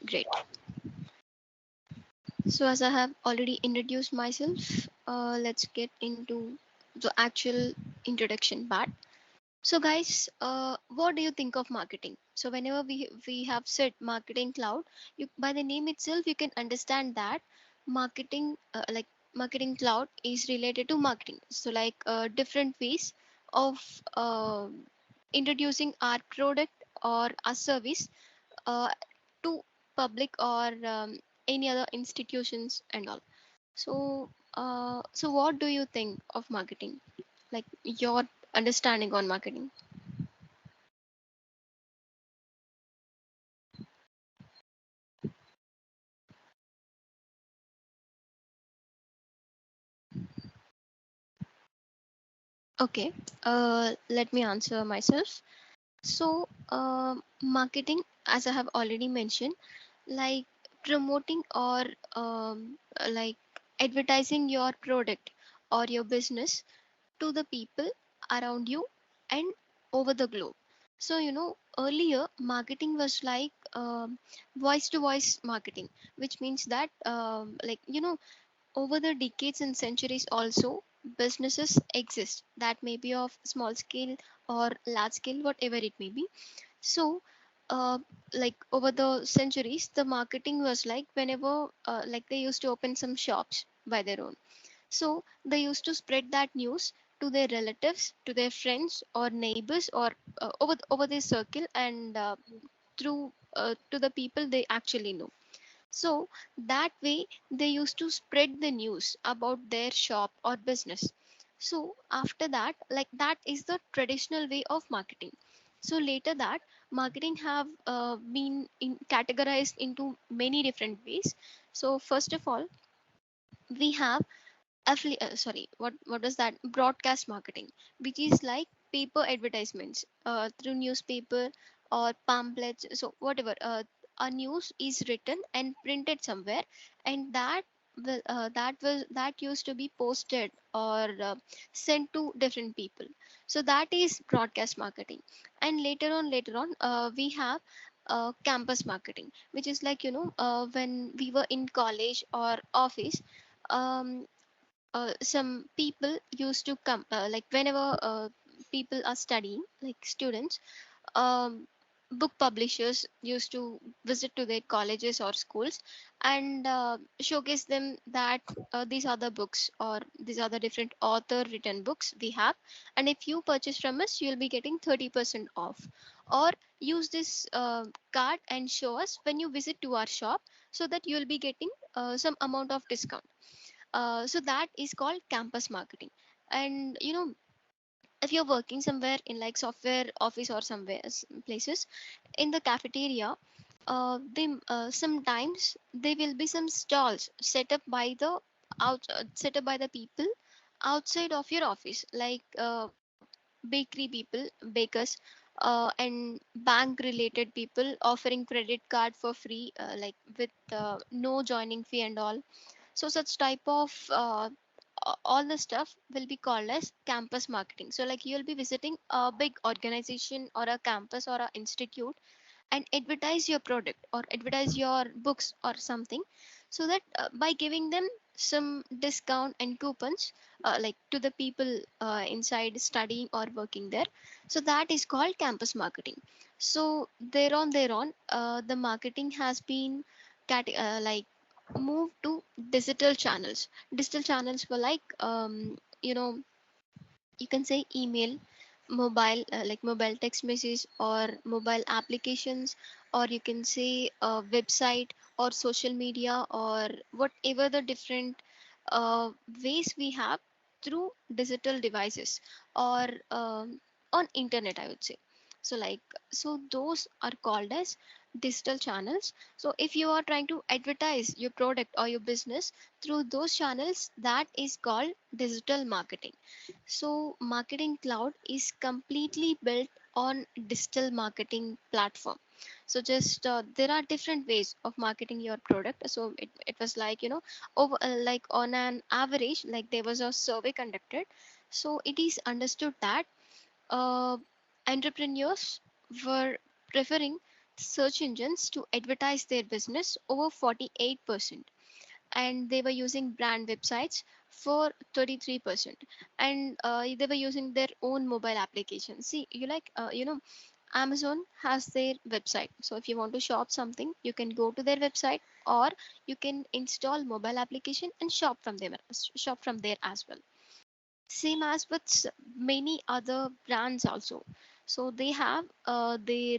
Great. So as I have already introduced myself, let's get into the actual introduction part. So guys, what do you think of marketing? So whenever we have said marketing cloud, you by the name itself you can understand that marketing marketing cloud is related to marketing. So like different ways of introducing our product or a service uh, to public or any other institutions and all. So so what do you think of marketing? Like your understanding on marketing? Okay, let me answer myself. So, marketing, as I have already mentioned, like promoting or like advertising your product or your business to the people around you and over the globe. So, earlier marketing was like voice to voice marketing, which means that, over the decades and centuries, also businesses exist that may be of small scale or large scale, whatever it may be. So, uh, like over the centuries, the marketing was like whenever, like they used to open some shops by their own. So they used to spread that news to their relatives, to their friends or neighbors, or over their circle, and through to the people they actually know. So that way they used to spread the news about their shop or business. So after that, like that is the traditional way of marketing. So later that marketing have categorized into many different ways. So first of all, we have what is that, broadcast marketing, which is like paper advertisements through newspaper or pamphlets, so whatever, a news is written and printed somewhere, and that used to be posted or sent to different people. So that is broadcast marketing. And later on we have campus marketing, which is like, when we were in college or office, um, some people used to come, like whenever people are studying, like students, um, book publishers used to visit to their colleges or schools and showcase them that these are the books or these are the different author written books we have, and if you purchase from us you'll be getting 30% off, or use this card and show us when you visit to our shop, so that you'll be getting some amount of discount. So that is called campus marketing. And if you're working somewhere in like software office or somewhere places, in the cafeteria, they sometimes there will be some stalls set up by the people outside of your office, like bakery people, bakers, and bank related people offering credit card for free, like with no joining fee and all. So such type of all the stuff will be called as campus marketing. So like you'll be visiting a big organization or a campus or a institute and advertise your product or advertise your books or something, so that by giving them some discount and coupons, like to the people inside studying or working there. So that is called campus marketing. So thereon the marketing has been like moved to digital channels. Digital channels were like, you can say email, mobile, like mobile text message or mobile applications, or you can say website or social media or whatever the different ways we have through digital devices or on internet, I would say. So like, so those are called as digital channels. So if you are trying to advertise your product or your business through those channels, that is called digital marketing. So marketing cloud is completely built on digital marketing platform. So just there are different ways of marketing your product. So it was like, over like on an average, like there was a survey conducted. So it is understood that uh, entrepreneurs were preferring search engines to advertise their business over 48%, and they were using brand websites for 33%, and they were using their own mobile application. See, Amazon has their website, so if you want to shop something, you can go to their website, or you can install mobile application and shop from there as well. Same as with many other brands also. So they have their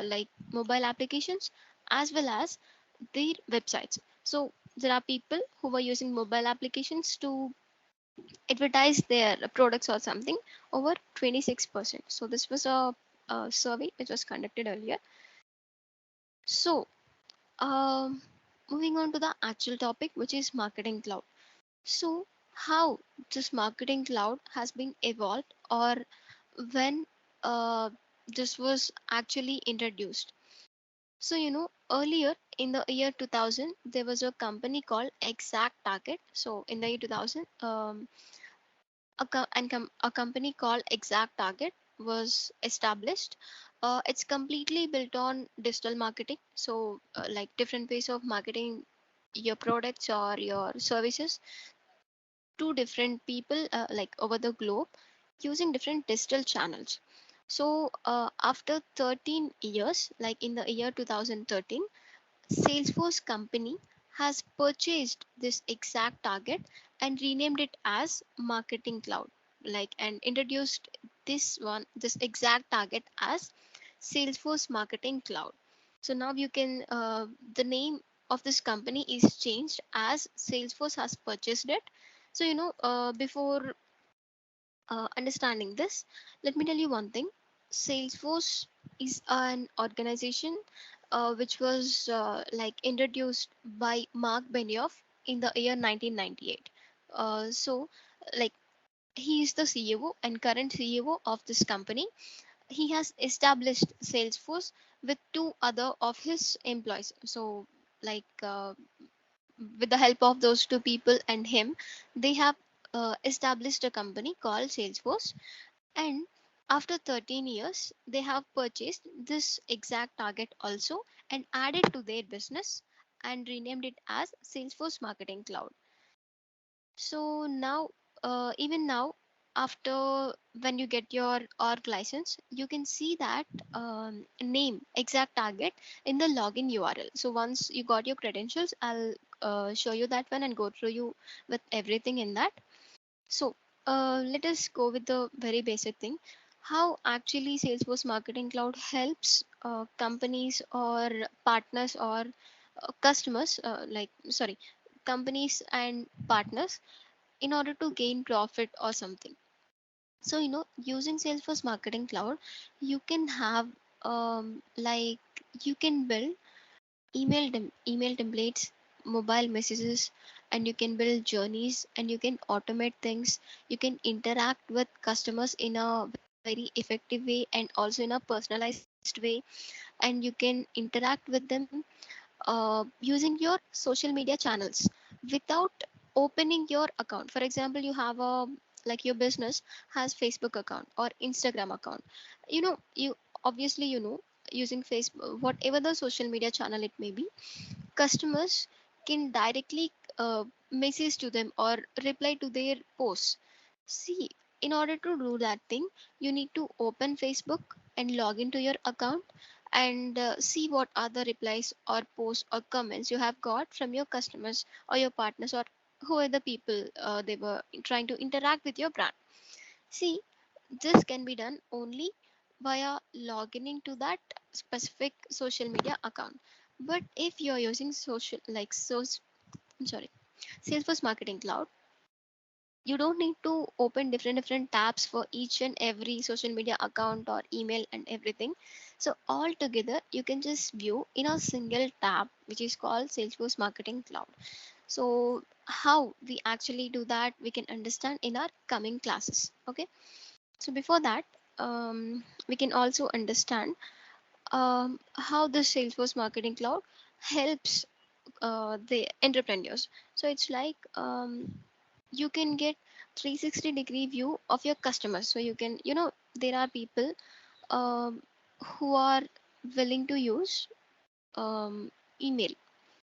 like mobile applications as well as their websites. So there are people who were using mobile applications to advertise their products or something over 26%. So this was a survey which was conducted earlier. So um, moving on to the actual topic, which is marketing cloud. So how this marketing cloud has been evolved, or when this was actually introduced. So, earlier in the year 2000, there was a company called Exact Target. So, in the year 2000, a company called Exact Target was established. It's completely built on digital marketing. So, like different ways of marketing your products or your services to different people, like over the globe, using different digital channels. So, after 13 years, like in the year 2013, Salesforce company has purchased this Exact Target and renamed it as Marketing Cloud, like, and introduced this Exact Target as Salesforce Marketing Cloud. So now you can, the name of this company is changed as Salesforce has purchased it. So, before understanding this, let me tell you one thing. Salesforce is an organization which was like introduced by Mark Benioff in the year 1998. So, like, he is the CEO and current CEO of this company. He has established Salesforce with two other of his employees. So, like, with the help of those two people and him, they have established a company called Salesforce. And after 13 years, they have purchased this Exact Target also and added to their business and renamed it as Salesforce Marketing Cloud. So now, even now, after when you get your org license, you can see that name Exact Target in the login URL. So once you got your credentials, I'll show you that one and go through you with everything in that. So let us go with the very basic thing. How actually Salesforce Marketing Cloud helps companies or partners or customers, companies and partners in order to gain profit or something. So, using Salesforce Marketing Cloud, you can have like you can build email templates, mobile messages, and you can build journeys, and you can automate things. You can interact with customers in a very effective way and also in a personalized way, and you can interact with them using your social media channels without opening your account. For example, you have a like your business has Facebook account or Instagram account. You obviously, using Facebook, whatever the social media channel it may be, customers can directly message to them or reply to their posts. See, in order to do that thing, you need to open Facebook and log into your account and see what are the replies or posts or comments you have got from your customers or your partners or who are the people they were trying to interact with your brand. See, this can be done only via logging into that specific social media account. But if you're using I'm sorry, Salesforce Marketing Cloud, you don't need to open different tabs for each and every social media account or email and everything. So all together, you can just view in a single tab, which is called Salesforce Marketing Cloud. So how we actually do that, we can understand in our coming classes. Okay. So before that, we can also understand how the Salesforce Marketing Cloud helps the entrepreneurs. So it's like you can get 360-degree view of your customers. So you can, there are people um, who are willing to use email.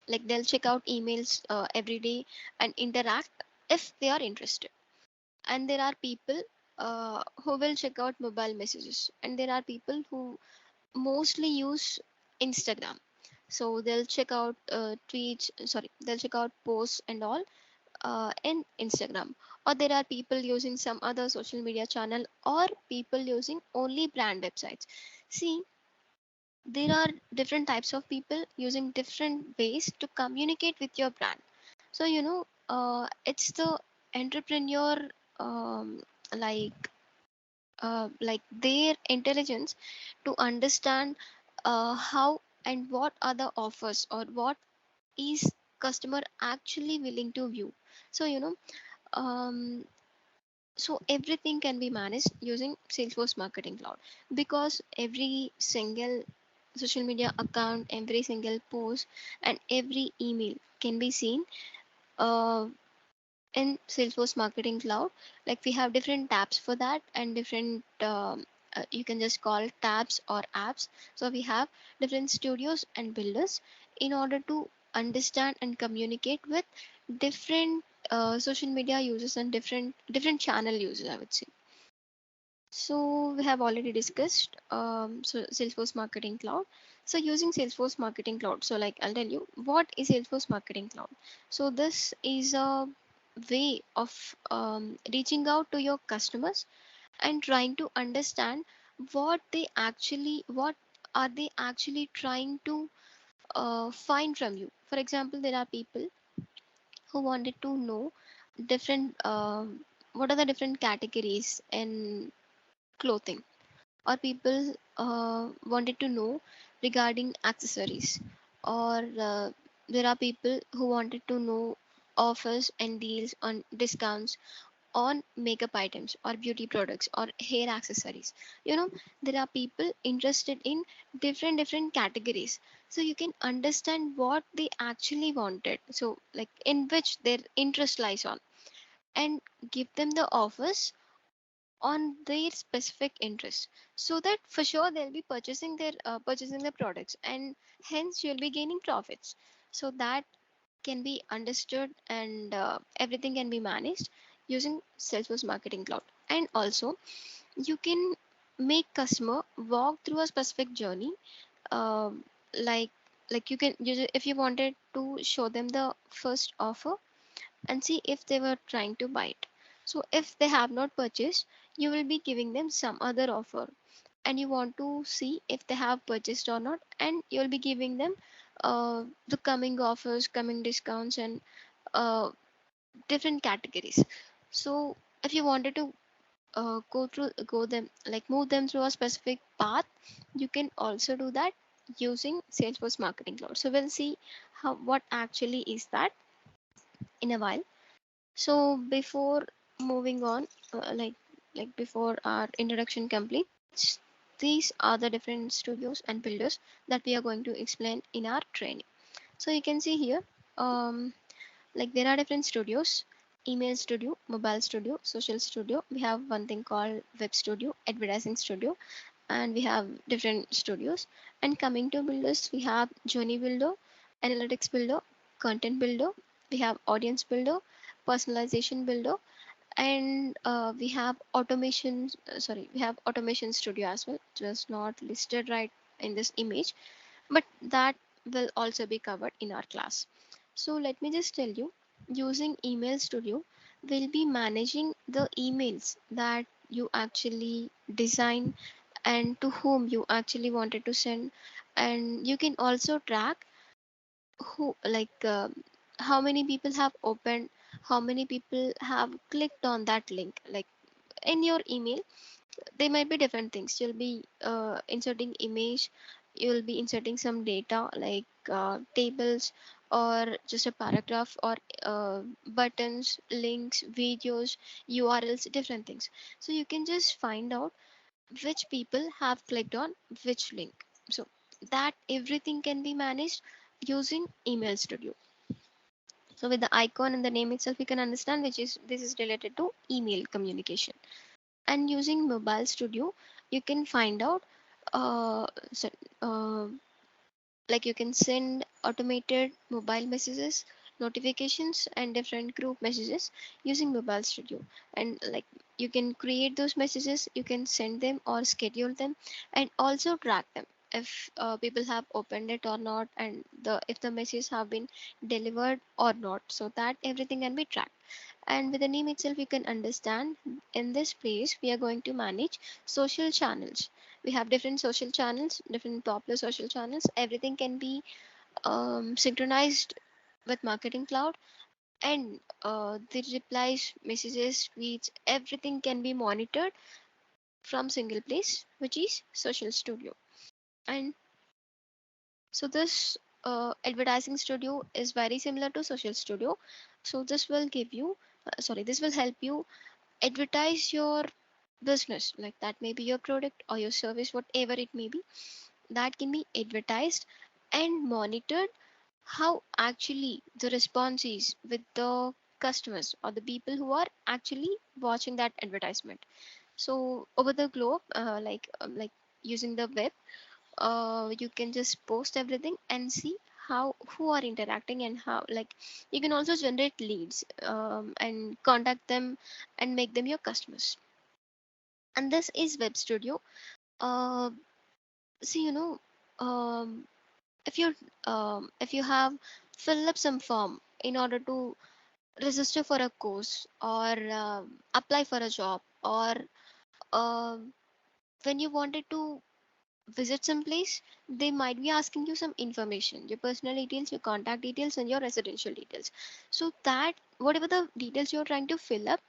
Like they'll check out emails every day and interact if they are interested. And there are people who will check out mobile messages, and there are people who mostly use Instagram. So they'll check out they'll check out posts and all in Instagram. Or there are people using some other social media channel, or people using only brand websites. See, there are different types of people using different ways to communicate with your brand. So it's the entrepreneur, um, like like their intelligence to understand how and what are the offers, or what is customer actually willing to view. So um, so everything can be managed using Salesforce Marketing Cloud, because every single social media account, every single post, and every email can be seen uh, in Salesforce Marketing Cloud. Like we have different tabs for that, and different you can just call tabs or apps. So we have different studios and builders in order to understand and communicate with different social media users and different channel users, I would say. So we have already discussed Salesforce Marketing Cloud. So using Salesforce Marketing Cloud, so like I'll tell you what is Salesforce Marketing Cloud. So this is a way of reaching out to your customers and trying to understand what are they actually trying to find from you. For example, there are people who wanted to know different what are the different categories in clothing, or people wanted to know regarding accessories, or there are people who wanted to know offers and deals on discounts on makeup items or beauty products or hair accessories. you know there are people interested in different categories. So you can understand what they actually wanted, so like in which their interest lies on, and give them the offers on their specific interest, so that for sure they'll be purchasing the products, and hence you'll be gaining profits. So that can be understood, and everything can be managed using Salesforce Marketing Cloud. And also you can make customer walk through a specific journey, um, like you can if you wanted to show them the first offer and see if they were trying to buy it. So if they have not purchased, you will be giving them some other offer, and you want to see if they have purchased or not, and you'll be giving them the coming offers, coming discounts, and uh, different categories. So if you wanted to go them like move them through a specific path, you can also do that using Salesforce Marketing Cloud. So we'll see how what actually is that in a while. So before moving on, before our introduction completes, these are the different studios and builders that we are going to explain in our training. So you can see here, there are different studios: email studio, mobile studio, social studio. We have one thing called web studio, advertising studio, and we have different studios. And coming to builders, we have journey builder, analytics builder, content builder, we have audience builder, personalization builder, and we have automation studio as well, just not listed right in this image, but that will also be covered in our class. So let me just tell you, using email studio, we'll be managing the emails that you actually design and to whom you actually wanted to send. And you can also track who how many people have opened, how many people have clicked on that link. Like in your email there might be different things. You'll be inserting image, you'll be inserting some data like tables, or just a paragraph, or buttons, links, videos, urls, different things. So you can just find out which people have clicked on which link. So that everything can be managed using email studio. So with the icon and the name itself, you can understand which is this is related to email communication. And using mobile studio, you can find out uh, so uh, like you can send automated mobile messages, notifications, and different group messages using mobile studio. And like you can create those messages, you can send them or schedule them, and also track them if people have opened it or not, and the if the messages have been delivered or not, so that everything can be tracked. And with the name itself you can understand, in this place we are going to manage social channels. We have different social channels, different popular social channels, everything can be synchronized with marketing cloud. And the replies, messages, tweets, everything can be monitored from single place, which is social studio. And so this advertising studio is very similar to social studio. So this will give you this will help you advertise your business, like that may be your product or your service, whatever it may be, that can be advertised and monitored, how actually the response is with the customers or the people who are actually watching that advertisement. So over the globe, like using the web, you can just post everything and see how who are interacting, and how like you can also generate leads, and contact them and make them your customers. And this is web studio. uh, See, um, if you have fill up some form in order to register for a course, or apply for a job, or um when you wanted to visit some place, they might be asking you some information, your personal details, your contact details, and your residential details. So that whatever the details you're trying to fill up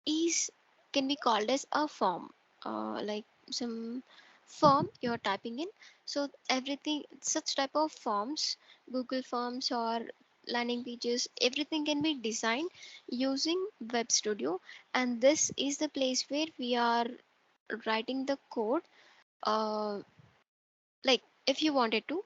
is can be called as a form, like some form you're typing in. So everything, such type of forms, Google Forms or landing pages, everything can be designed using web studio. And this is the place where we are writing the code, uh, like if you wanted to,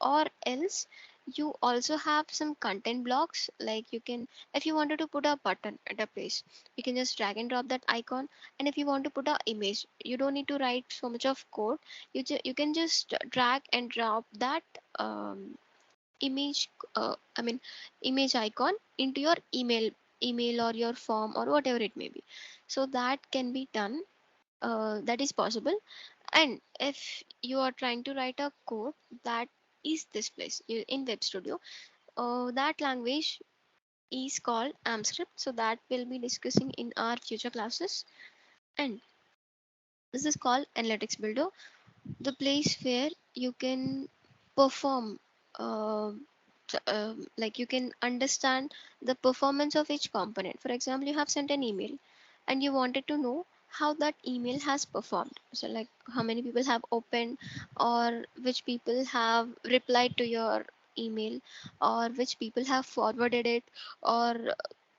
or else you also have some content blocks, like you can, if you wanted to put a button at a place, you can just drag and drop that icon. And if you want to put a image, you don't need to write so much of code, you can just drag and drop that image, I mean image icon into your email or your form or whatever it may be. So that can be done, that is possible. And if you are trying to write a code, that is this place in web studio, that language is called AmScript, so that we'll be discussing in our future classes. And this is called analytics builder, the place where you can perform, uh, like you can understand the performance of each component. For example, you have sent an email and you wanted to know how that email has performed, so like how many people have opened, or which people have replied to your email, or which people have forwarded it, or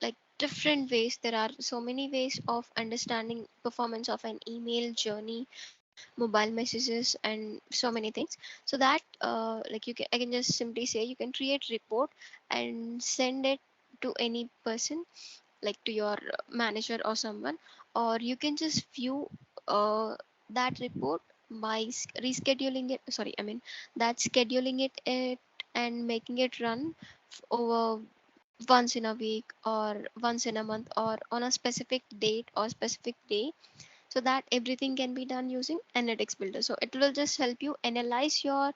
like different ways. There are so many ways of understanding performance of an email journey, mobile messages, and so many things. So that like you can, I can just simply say you can create report and send it to any person, like to your manager or someone, or you can just view uh, that report by rescheduling it, sorry, I mean that scheduling it and making it run over once in a week or once in a month or on a specific date or specific day, so that everything can be done using analytics builder. So it will just help you analyze your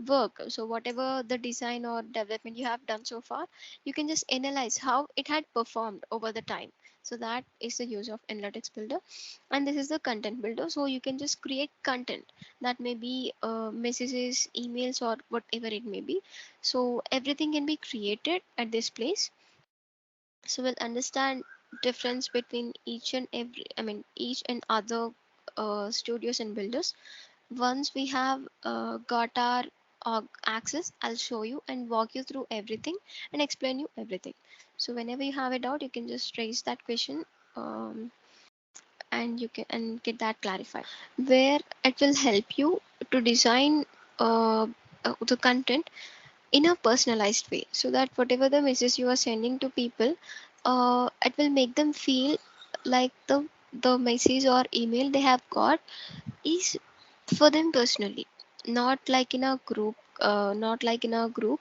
work. So whatever the design or development you have done so far, you can just analyze how it had performed over the time. So that is the use of analytics builder. And this is the content builder, so you can just create content, that may be messages, emails, or whatever it may be. So everything can be created at this place. So we'll understand difference between each and every, I mean each and other studios and builders. Once we have got our access, I'll show you and walk you through everything and explain you everything. So whenever you have a doubt, you can just raise that question, um, and you can and get that clarified, where it will help you to design the content in a personalized way, so that whatever the message you are sending to people, it will make them feel like the message or email they have got is for them personally. not like in a group, not like in a group.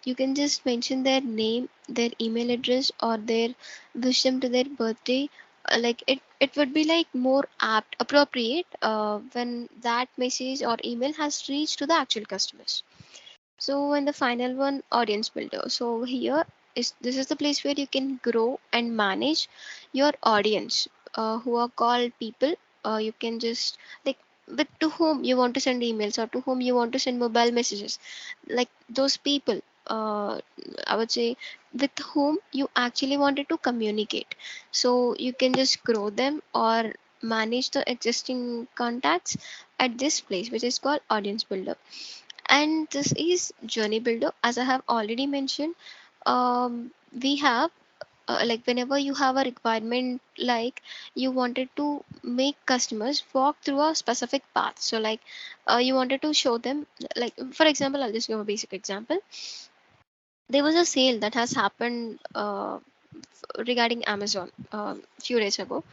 You can just mention their name, their email address, or their wish them to their birthday. Like it would be like more apt, appropriate when that message or email has reached to the actual customers. So, and the final one, audience builder. So here is this is the place where you can grow and manage your audience, who are called people. You can just like with to whom you want to send emails or to whom you want to send mobile messages, like those people. I would say with whom you actually wanted to communicate. So you can just grow them or manage the existing contacts at this place, which is called audience builder. And this is journey builder, as I have already mentioned. We have like whenever you have a requirement, like you wanted to make customers walk through a specific path. So like you wanted to show them, like for example, I'll just give a basic example. There was a sale that has happened regarding Amazon few days ago.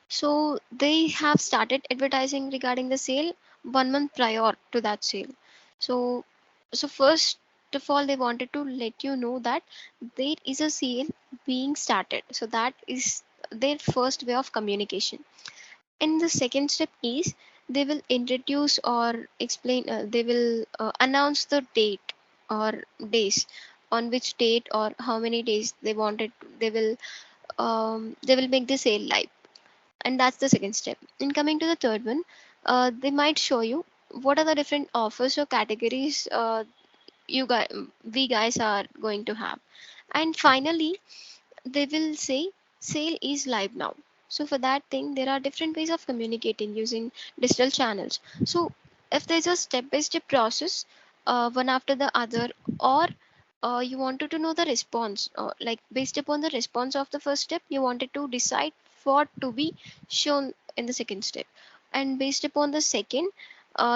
So they have started advertising regarding the sale 1 month prior to that sale. So, so first of all, they wanted to let you know that there is a sale being started. So that is their first way of communication. And the second step is they will introduce or explain. They will announce the date or days, on which date or how many days they wanted. They will make the sale live, and that's the second step. In coming to the third one, they might show you what are the different offers or categories you guys we guys are going to have. And finally, they will say sale is live now. So for that thing, there are different ways of communicating using digital channels. So if there's a step by step process, one after the other, or you wanted to know the response, like based upon the response of the first step, you wanted to decide what to be shown in the second step. And based upon the second,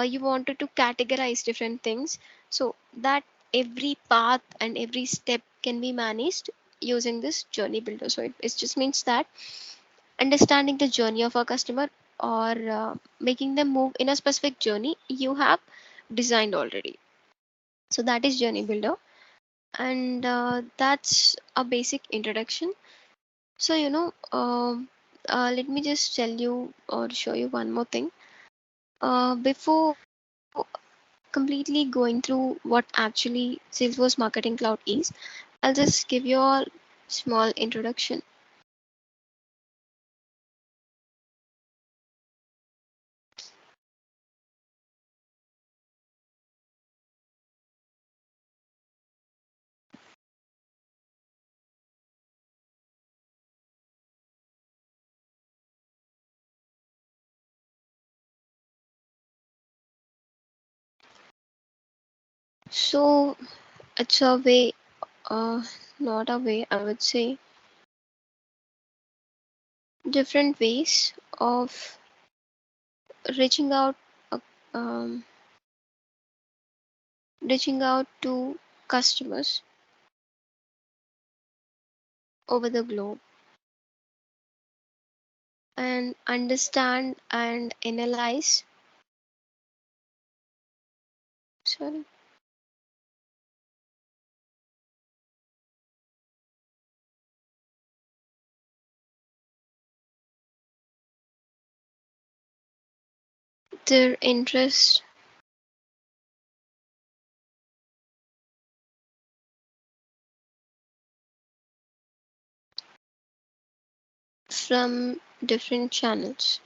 you wanted to categorize different things, so that every path and every step can be managed using this journey builder. So it just means that understanding the journey of a customer, or making them move in a specific journey you have designed already. So that is journey builder. And that's a basic introduction. So let me just tell you or show you one more thing before completely going through what actually Salesforce Marketing Cloud is. I'll just give you a small introduction. So it's a way, uh, not a way, I would say, different ways of reaching out, uh, um, reaching out to customers over the globe, and understand and analyze, sorry, their interest from different channels.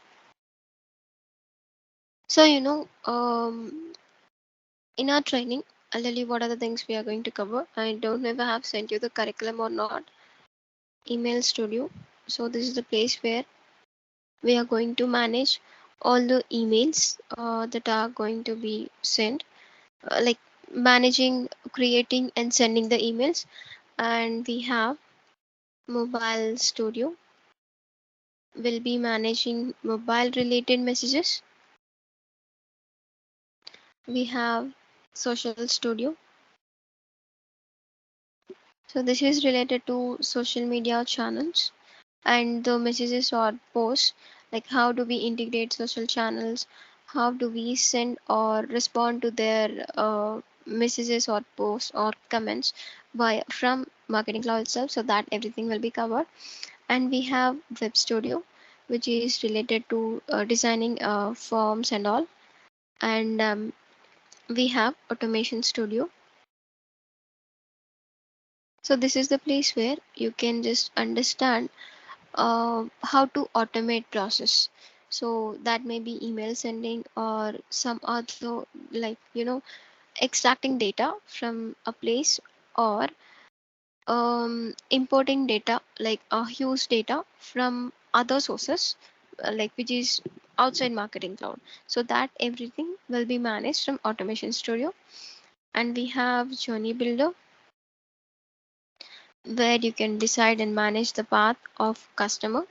So in our training, I'll tell you what are the things we are going to cover. I don't know if I have sent you the curriculum or not. Email Studio. So this is the place where we are going to manage all the emails that are going to be sent, like managing, creating, and sending the emails. And we have Mobile Studio, will be managing mobile related messages. We have Social Studio. So this is related to social media channels and the messages or posts, like how do we integrate social channels, how do we send or respond to their messages or posts or comments via from marketing cloud itself, so that everything will be covered. And we have web studio, which is related to designing forms and all. And we have automation studio. So this is the place where you can just understand how to automate process. So that may be email sending or some other, like extracting data from a place, or importing data like a huge data from other sources, like which is outside marketing cloud. So that everything will be managed from automation studio. And we have journey builder, where you can decide and manage the path of customer.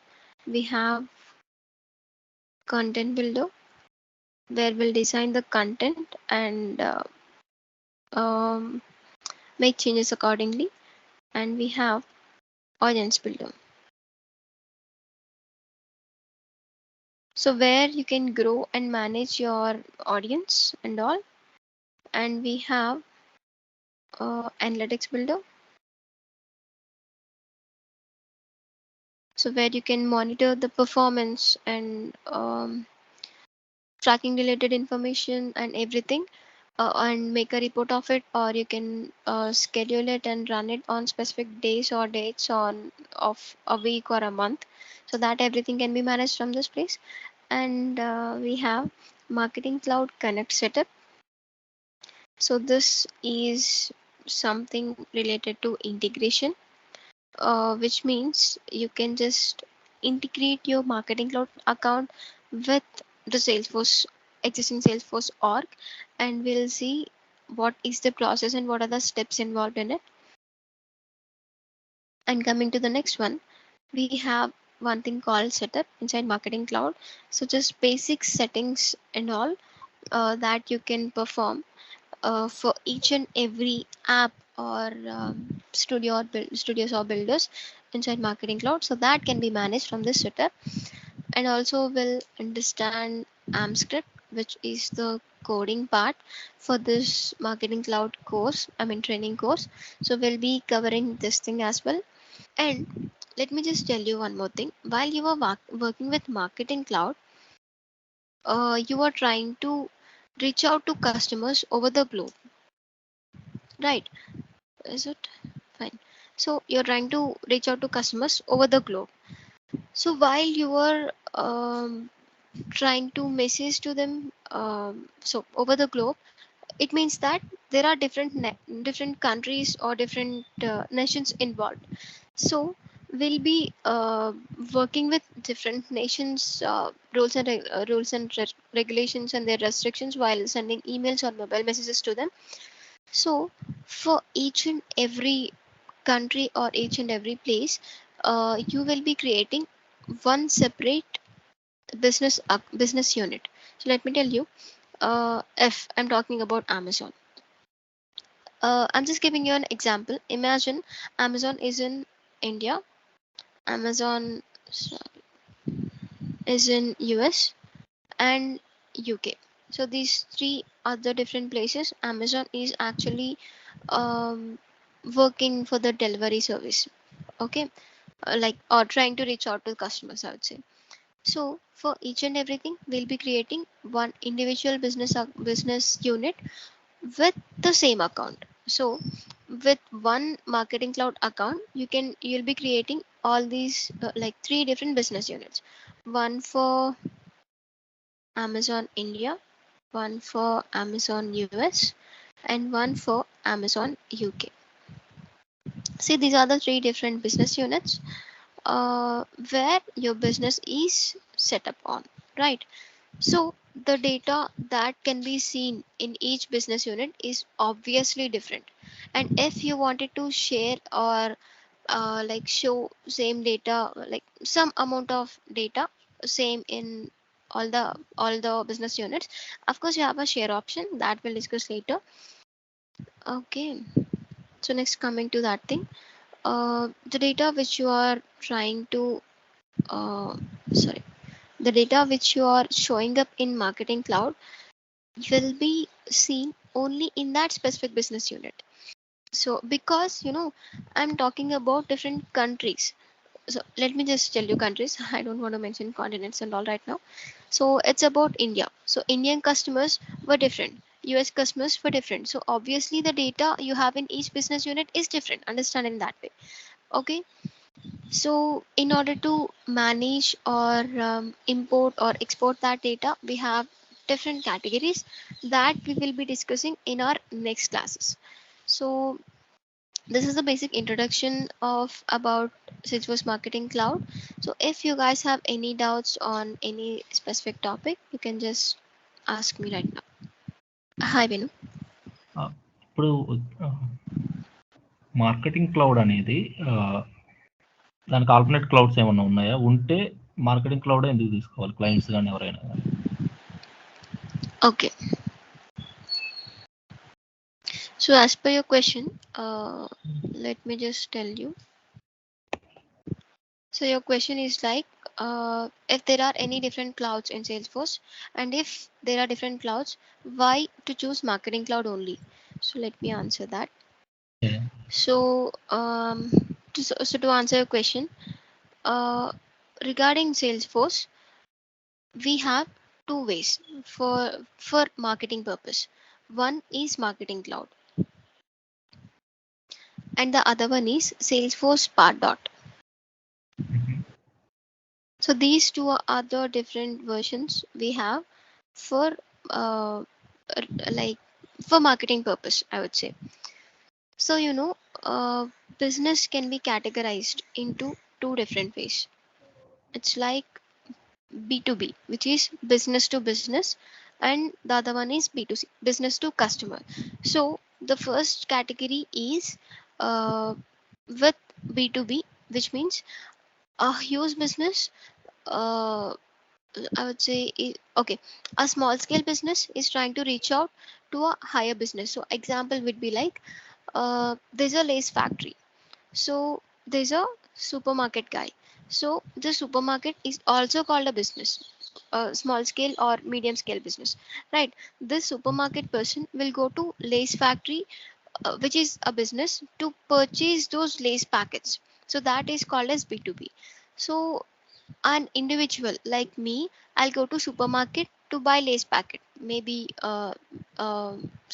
We have content builder, where we'll design the content and um, make changes accordingly. And we have audience builder, so where you can grow and manage your audience and all. And we have analytics builder, so where you can monitor the performance and tracking related information and everything, and make a report of it, or you can schedule it and run it on specific days or dates on of a week or a month, so that everything can be managed from this place. And we have marketing cloud connect setup. So this is something related to integration, which means you can just integrate your marketing cloud account with the Salesforce, existing Salesforce org, and we'll see what is the process and what are the steps involved in it. And coming to the next one, we have one thing called setup inside marketing cloud. So just basic settings and all that you can perform for each and every app or studios or builders inside marketing cloud, so that can be managed from this setup. And also will understand AMScript, which is the coding part for this marketing cloud course, I mean training course. So we'll be covering this thing as well. And let me just tell you one more thing. While you are working with marketing cloud, you are trying to reach out to customers over the globe, right? Is it fine? So you're trying to reach out to customers over the globe. So while you are trying to message to them, so over the globe, it means that there are different countries or different nations involved. So we'll be working with different nations rules and regulations and their restrictions while sending emails or mobile messages to them. So for each and every country or each and every place, you will be creating one separate business unit. So let me tell you, if I'm talking about Amazon, I'm just giving you an example. Imagine Amazon is in India, Amazon is in US, and UK. So these three other different places, Amazon is actually um, working for the delivery service. Okay, like, or trying to reach out to customers, I would say. So for each and everything, we'll be creating one individual business unit with the same account. So with one marketing cloud account, you'll be creating all these like three different business units. One for Amazon India, one for Amazon US, and one for Amazon UK. See, these are the three different business units where your business is set up on, right? So the data that can be seen in each business unit is obviously different. And if you wanted to share or like show same data, like some amount of data same in all the business units, of course you have a share option that we'll discuss later. Okay, so next, coming to that thing, the data which you are trying to uh, sorry, The data which you are showing up in marketing cloud will be seen only in that specific business unit. So because I'm talking about different countries, so let me just tell you countries. I don't want to mention continents and all right now. So it's about India. So Indian customers were different, US customers were different, so obviously the data you have in each business unit is different. Understand in that way. Okay. So in order to manage or import or export that data, we have different categories that we will be discussing in our next classes. So this is the basic introduction of about Salesforce Marketing Cloud. So if you guys have any doubts on any specific topic, you can just ask me right now. Hi, Binu. ఇప్పుడు marketing cloud అనేది దానికి alternate clouds ఏమన్నా ఉన్నాయా? ఉంటే marketing cloud ఎందుకు తీసుకోవాలి clients కానీ ఎవరైనా కానీ? Okay. So as per your question, let me just tell you. So your question is like, if there are any different clouds in Salesforce, and if there are different clouds, why to choose Marketing Cloud only? So let me answer that. Yeah. So, to answer your question, regarding Salesforce, we have two ways for marketing purpose. One is Marketing Cloud, and the other one is Salesforce Pardot. So these two are the different versions we have for like for marketing purpose, I would say. So business can be categorized into two different ways. It's like B2B, which is business to business, and the other one is B2C, business to customer. So the first category is with B2B, which means a huge business. I would say, okay, a small scale business is trying to reach out to a higher business. So example would be like, there's a lace factory. So there's a supermarket guy. So the supermarket is also called a business, a small scale or medium scale business, right? This supermarket person will go to lace factory, which is a business, to purchase those lace packets. So that is called as B2B. So an individual like me, I'll go to supermarket to buy lace packet, maybe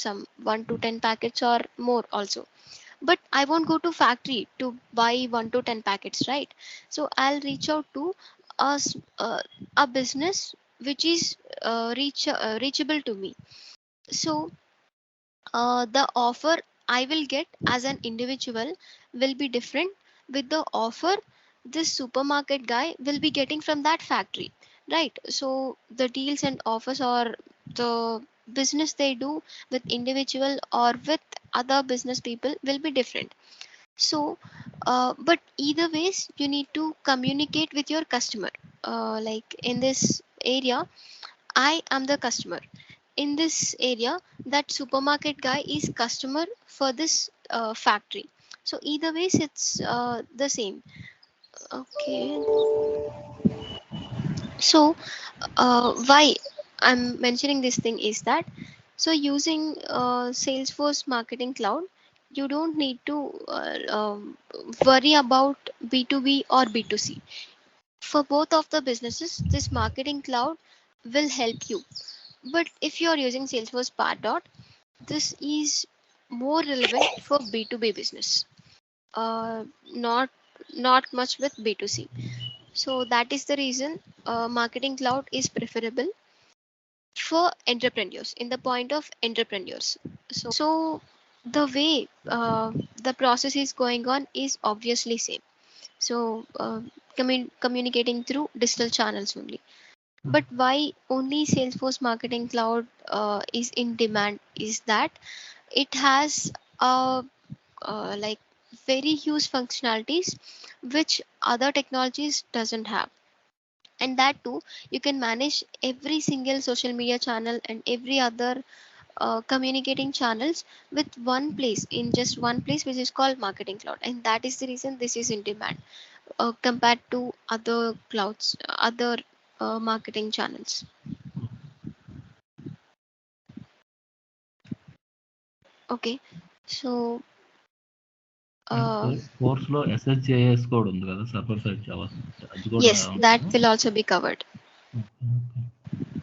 some 1 to 10 packets or more also, but I won't go to factory to buy 1 to 10 packets, right? So I'll reach out to a business which is reachable to me. So the offer I will get as an individual will be different with the offer this supermarket guy will be getting from that factory, right? So the deals and offers or the business they do with individual or with other business people will be different. So but either ways you need to communicate with your customer. Like in this area, I am the customer. In this area, that supermarket guy is customer for this factory. So either ways it's the same. Okay. So why I'm mentioning this thing is that, so using Salesforce Marketing Cloud, you don't need to worry about B2B or B2C. For both of the businesses, this Marketing Cloud will help you. But if you're using Salesforce Pardot, this is more relevant for B2B business, not much with B2C. So that is the reason Marketing Cloud is preferable for entrepreneurs in the point of entrepreneurs. So the way the process is going on is obviously same. So communicating through digital channels only. But why only Salesforce Marketing Cloud is in demand is that it has like very huge functionalities which other technologies doesn't have. And that too, you can manage every single social media channel and every other communicating channels with one place, in just one place, which is called Marketing Cloud. And that is the reason this is in demand compared to other clouds, other marketing channels. Okay, so and uh, కోర్స్‌లో ఎస్‌హెచ్‌ఏఎస్ కూడా ఉంది కదా! Server side JavaScript అది కూడా yes, that ఉంటదా? will also be covered. Okay.